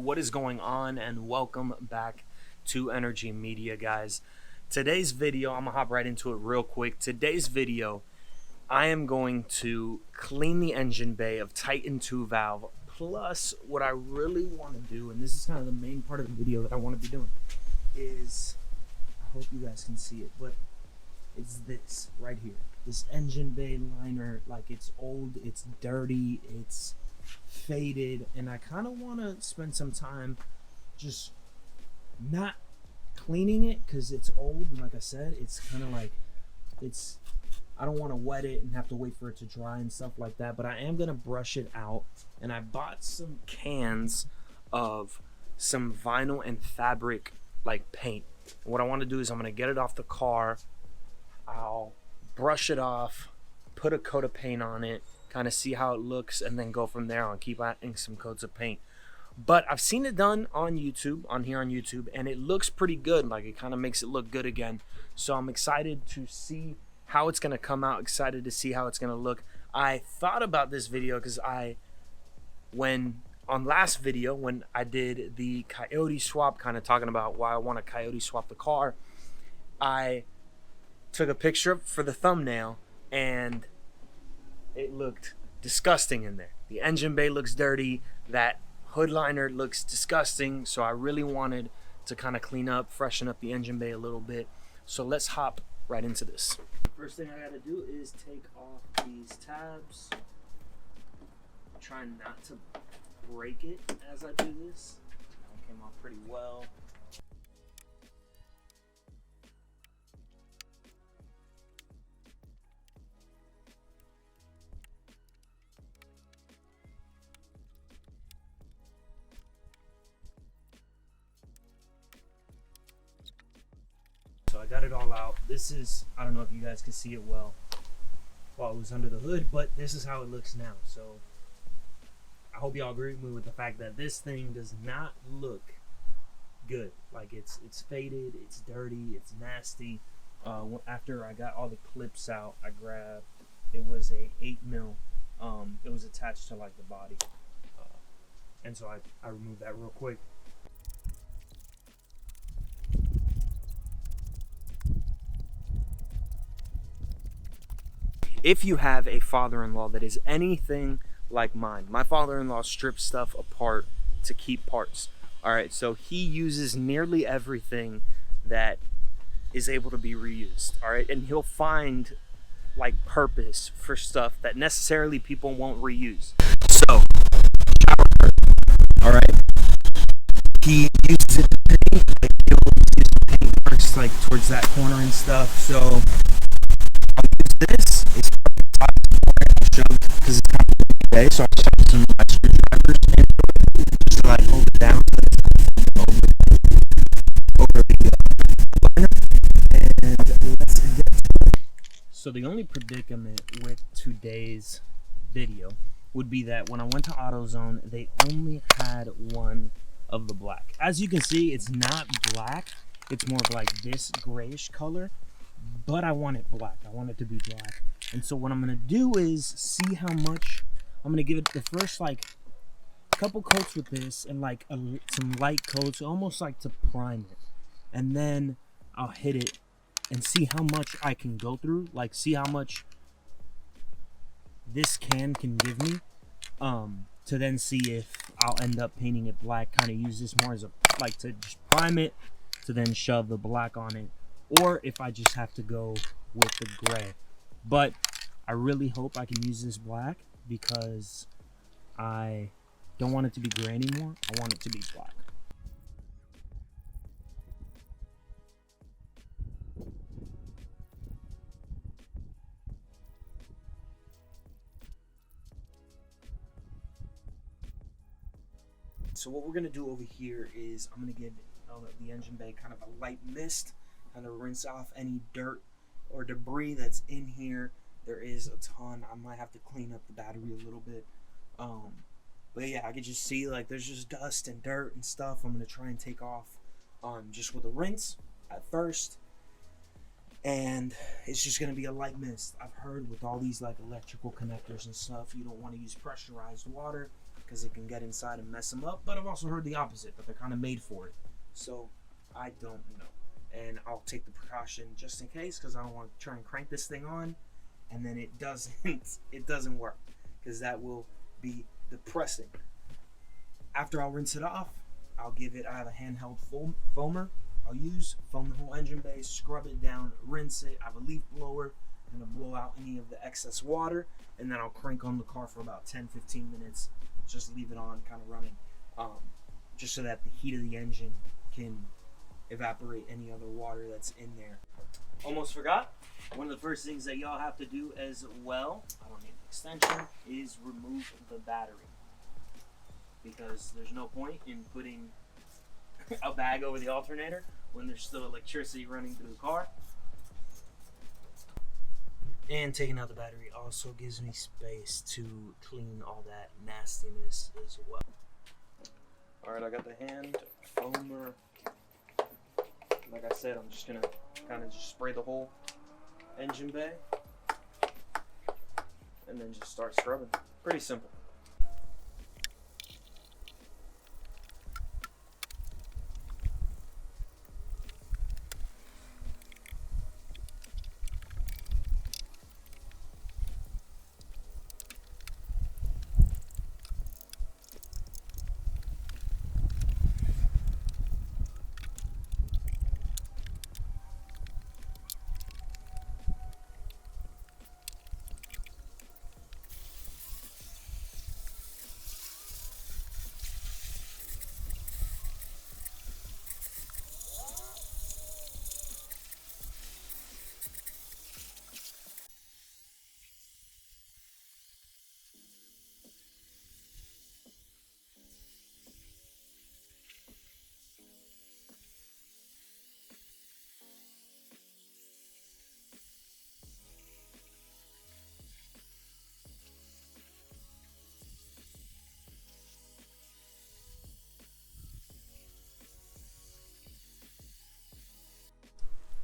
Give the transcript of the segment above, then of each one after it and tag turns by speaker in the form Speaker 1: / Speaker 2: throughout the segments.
Speaker 1: What is going on, and welcome back to Energy Media, guys. Today's video, I'm gonna hop right into it real quick. Today's video, I am going to clean the engine bay of Titan2Valve. Plus, what I really want to do, and this is kind of the main part of the video that I want to be doing, is, I hope you guys can see it, but it's this right here. This engine bay liner, like, it's old, it's dirty, it's faded, and I kind of want to spend some time just not cleaning it because it's old, and like I said, it's kind of like, I don't want to wet it and have to wait for it to dry and stuff like that, but I am going to brush it out. And I bought some cans of some vinyl and fabric like paint. And what I want to do is I'm going to get it off the car, I'll brush it off, put a coat of paint on it, kind of see how it looks, and then go from there on. Keep adding some coats of paint. But I've seen it done on YouTube, on YouTube, and it looks pretty good. Like, it kind of makes it look good again. So I'm excited to see how it's going to come out, excited to see how it's going to look. I thought about this video because on last video, when I did the coyote swap, kind of talking about why I want to coyote swap the car, I took a picture for the thumbnail, and it looked disgusting in there. The engine bay looks dirty, that hood liner looks disgusting, so I really wanted to kind of clean up, freshen up the engine bay a little bit. So let's hop right into this. First thing I gotta do is take off these tabs. Trying not to break it as I do this. That one came off pretty well. So I got it all out. This is, I don't know if you guys can see it well while it was under the hood, but this is how it looks now. So I hope y'all agree with me with the fact that this thing does not look good. Like, it's faded, it's dirty, it's nasty. After I got all the clips out, I grabbed, it was a 8mm. It was attached to like the body, and so I removed that real quick. If you have a father-in-law that is anything like mine, my father-in-law strips stuff apart to keep parts. All right, so he uses nearly everything that is able to be reused. All right, and he'll find like purpose for stuff that necessarily people won't reuse. So, shower curtain. All right, he uses it to paint. Like, he'll use paint marks like towards that corner and stuff. So I'll use this. It's because it's kind of okay, so I'll shove some screwdrivers into it, just to like hold it down so it's not over the liner. And let's get to it. So the only predicament with today's video would be that when I went to AutoZone, they only had one of the black. As you can see, it's not black, it's more of like this grayish color, but I want it black. I want it to be black. And so what I'm going to do is see how much, I'm going to give it the first like couple coats with this and like some light coats, almost like to prime it. And then I'll hit it and see how much I can go through, like see how much this can give me, to then see if I'll end up painting it black, kind of use this more as a, like to just prime it, to then shove the black on it, or if I just have to go with the gray. But I really hope I can use this black because I don't want it to be gray anymore. I want it to be black. So what we're going to do over here is I'm going to give the engine bay kind of a light mist, kind of rinse off any dirt or debris that's in here. There is a ton. I might have to clean up the battery a little bit, but yeah, I can just see like there's just dust and dirt and stuff. I'm gonna try and take off just with a rinse at first, and it's just gonna be a light mist. I've heard with all these like electrical connectors and stuff, you don't want to use pressurized water. because it can get inside and mess them up. But I've also heard the opposite, that they're kind of made for it. So I don't know. And I'll take the precaution just in case, because I don't want to try and crank this thing on and then it doesn't work, because that will be depressing. After I'll rinse it off, I'll give it, I have a handheld foamer I'll use, foam the whole engine bay, scrub it down, rinse it. I have a leaf blower and to blow out any of the excess water, and then I'll crank on the car for about 10-15 minutes. Just leave it on, kind of running, just so that the heat of the engine can evaporate any other water that's in there. Almost forgot, one of the first things that y'all have to do as well, I don't need an extension, is remove the battery. Because there's no point in putting a bag over the alternator when there's still electricity running through the car. And taking out the battery also gives me space to clean all that nastiness as well. Alright, I got the hand foamer. Like I said, I'm just gonna kind of just spray the whole engine bay and then just start scrubbing. Pretty simple.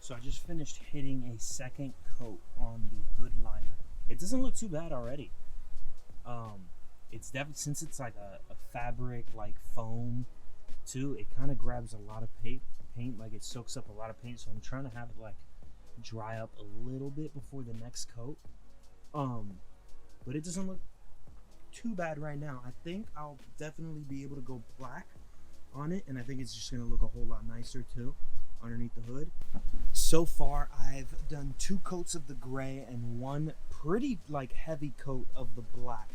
Speaker 1: So I just finished hitting a second coat on the hood liner. It doesn't look too bad already. It's definitely, since it's like a fabric like foam too, it kind of grabs a lot of paint, like it soaks up a lot of paint. So I'm trying to have it like dry up a little bit before the next coat. But it doesn't look too bad right now. I think I'll definitely be able to go black on it, and I think it's just gonna look a whole lot nicer too underneath the hood. So far I've done 2 coats of the gray and 1 pretty like heavy coat of the black,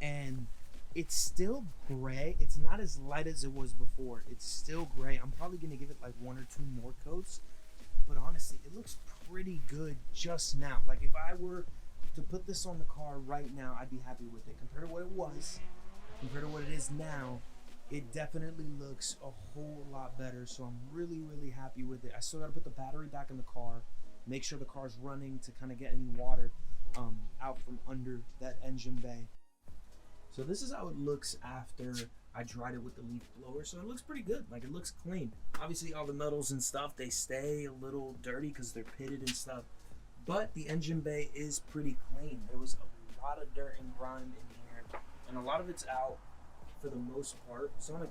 Speaker 1: and it's still gray. It's not as light as it was before. It's still gray. I'm probably gonna give it like 1 or 2 more coats, but honestly it looks pretty good just now. Like if I were to put this on the car right now, I'd be happy with it. Compared to what it was, compared to what it is now, it definitely looks a whole lot better. So I'm really happy with it. I still got to put the battery back in the car, make sure the car's running to kind of get any water out from under that engine bay. So this is how it looks after I dried it with the leaf blower. So it looks pretty good. Like, it looks clean. Obviously all the metals and stuff, they stay a little dirty because they're pitted and stuff, but the engine bay is pretty clean. There was a lot of dirt and grime in here, and a lot of it's out for the most part. So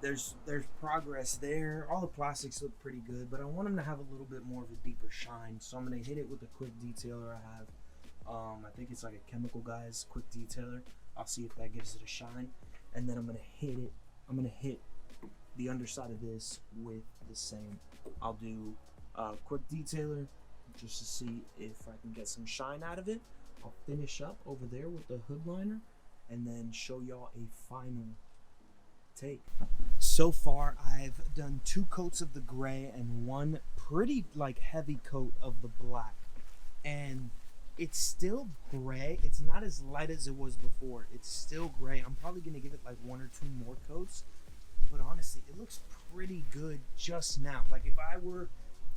Speaker 1: there's progress there. All the plastics look pretty good, but I want them to have a little bit more of a deeper shine. So I'm gonna hit it with a quick detailer I have. I think it's like a Chemical Guys quick detailer. I'll see if that gives it a shine, and then I'm gonna hit the underside of this with the same. I'll do a quick detailer just to see if I can get some shine out of it. I'll finish up over there with the hood liner and then show y'all a final take. So far I've done 2 coats of the gray and 1 pretty like heavy coat of the black, and it's still gray. It's not as light as it was before. It's still gray. I'm probably gonna give it like 1 or 2 more coats, but honestly it looks pretty good just now. Like if I were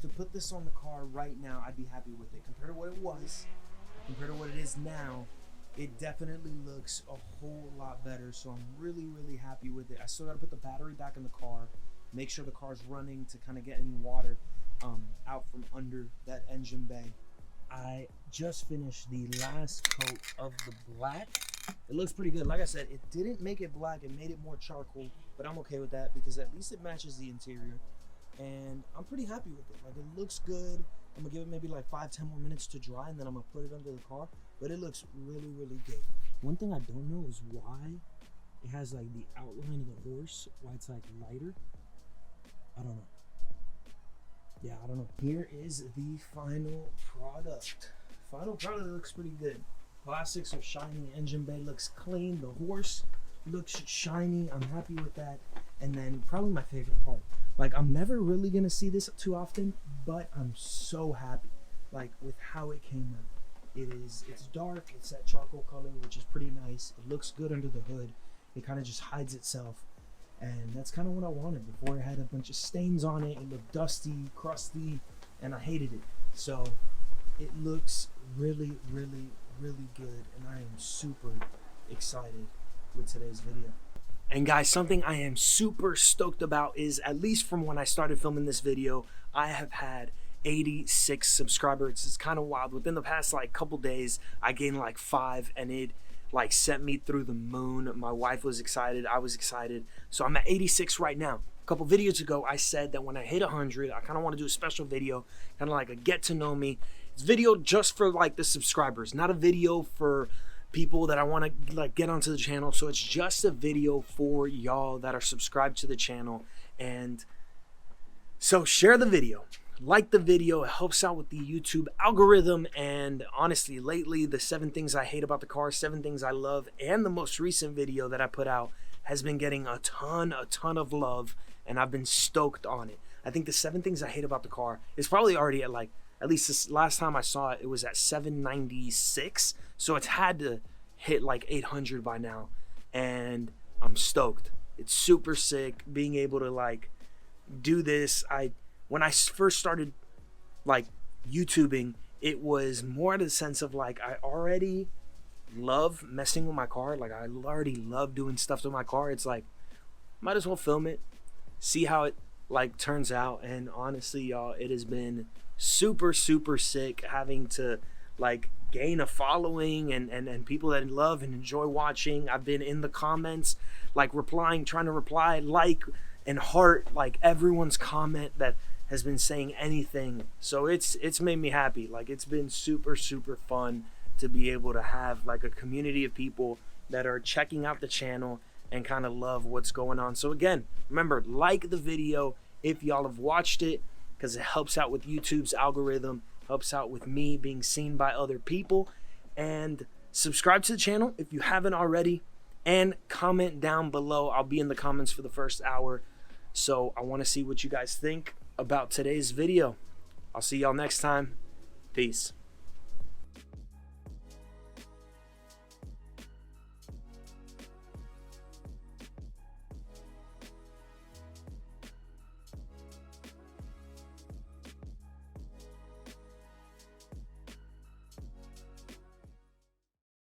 Speaker 1: to put this on the car right now, I'd be happy with it. Compared to what it was, compared to what it is now, it definitely looks a whole lot better. So I'm really happy with it. I still got to put the battery back in the car, make sure the car's running to kind of get any water out from under that engine bay. I just finished the last coat of the black, It looks pretty good. Like I said, it didn't make it black. It made it more charcoal, but I'm okay with that because at least it matches the interior. And I'm pretty happy with it. Like, it looks good. I'm gonna give it maybe like 5-10 more minutes to dry, and then I'm gonna put it under the car. But it looks really, really good. One thing I don't know is why it has like the outline of the horse, why it's like lighter. I don't know. Yeah, I don't know. Here is the final product. Final product looks pretty good. Plastics are shiny, engine bay looks clean, the horse looks shiny. I'm happy with that. And then probably my favorite part. Like, I'm never really gonna see this too often, but I'm so happy like with how it came out. It's dark, it's that charcoal color, which is pretty nice. It looks good under the hood. It kind of just hides itself. And that's kind of what I wanted. Before it had a bunch of stains on it. It looked dusty, crusty, and I hated it. So it looks really, really, really good. And I am super excited with today's video. And guys, something I am super stoked about is, at least from when I started filming this video, I have had 86 subscribers. It's kind of wild. Within the past like couple days, I gained like 5, and it like sent me through the moon. My wife was excited, I was excited. So I'm at 86 right now. A couple videos ago, I said that when I hit 100, I kind of want to do a special video, kind of like a get to know me. It's video just for like the subscribers, not a video for people that I want to like get onto the channel. So it's just a video for y'all that are subscribed to the channel. And so share the video, like the video. It helps out with the YouTube algorithm. And honestly, lately, the 7 things I hate about the car, 7 things I love, and the most recent video that I put out has been getting a ton of love, and I've been stoked on it. I think the 7 things I hate about the car is probably already at like, at least this last time I saw it, it was at 796. So it's had to hit like 800 by now. And I'm stoked. It's super sick being able to like do this. When I first started like YouTubing, it was more in the sense of like, I already love messing with my car. Like, I already love doing stuff to my car. It's like, might as well film it, see how it like turns out. And honestly, y'all, it has been super sick having to like gain a following and people that love and enjoy watching. I've been in the comments like replying, trying to reply, like, and heart like everyone's comment that has been saying anything. So it's made me happy. Like, it's been super fun to be able to have like a community of people that are checking out the channel and kind of love what's going on. So again, remember, like the video if y'all have watched it, because it helps out with YouTube's algorithm, helps out with me being seen by other people. And subscribe to the channel if you haven't already, and comment down below. I'll be in the comments for the first hour, so I want to see what you guys think about today's video. I'll see y'all next time. Peace.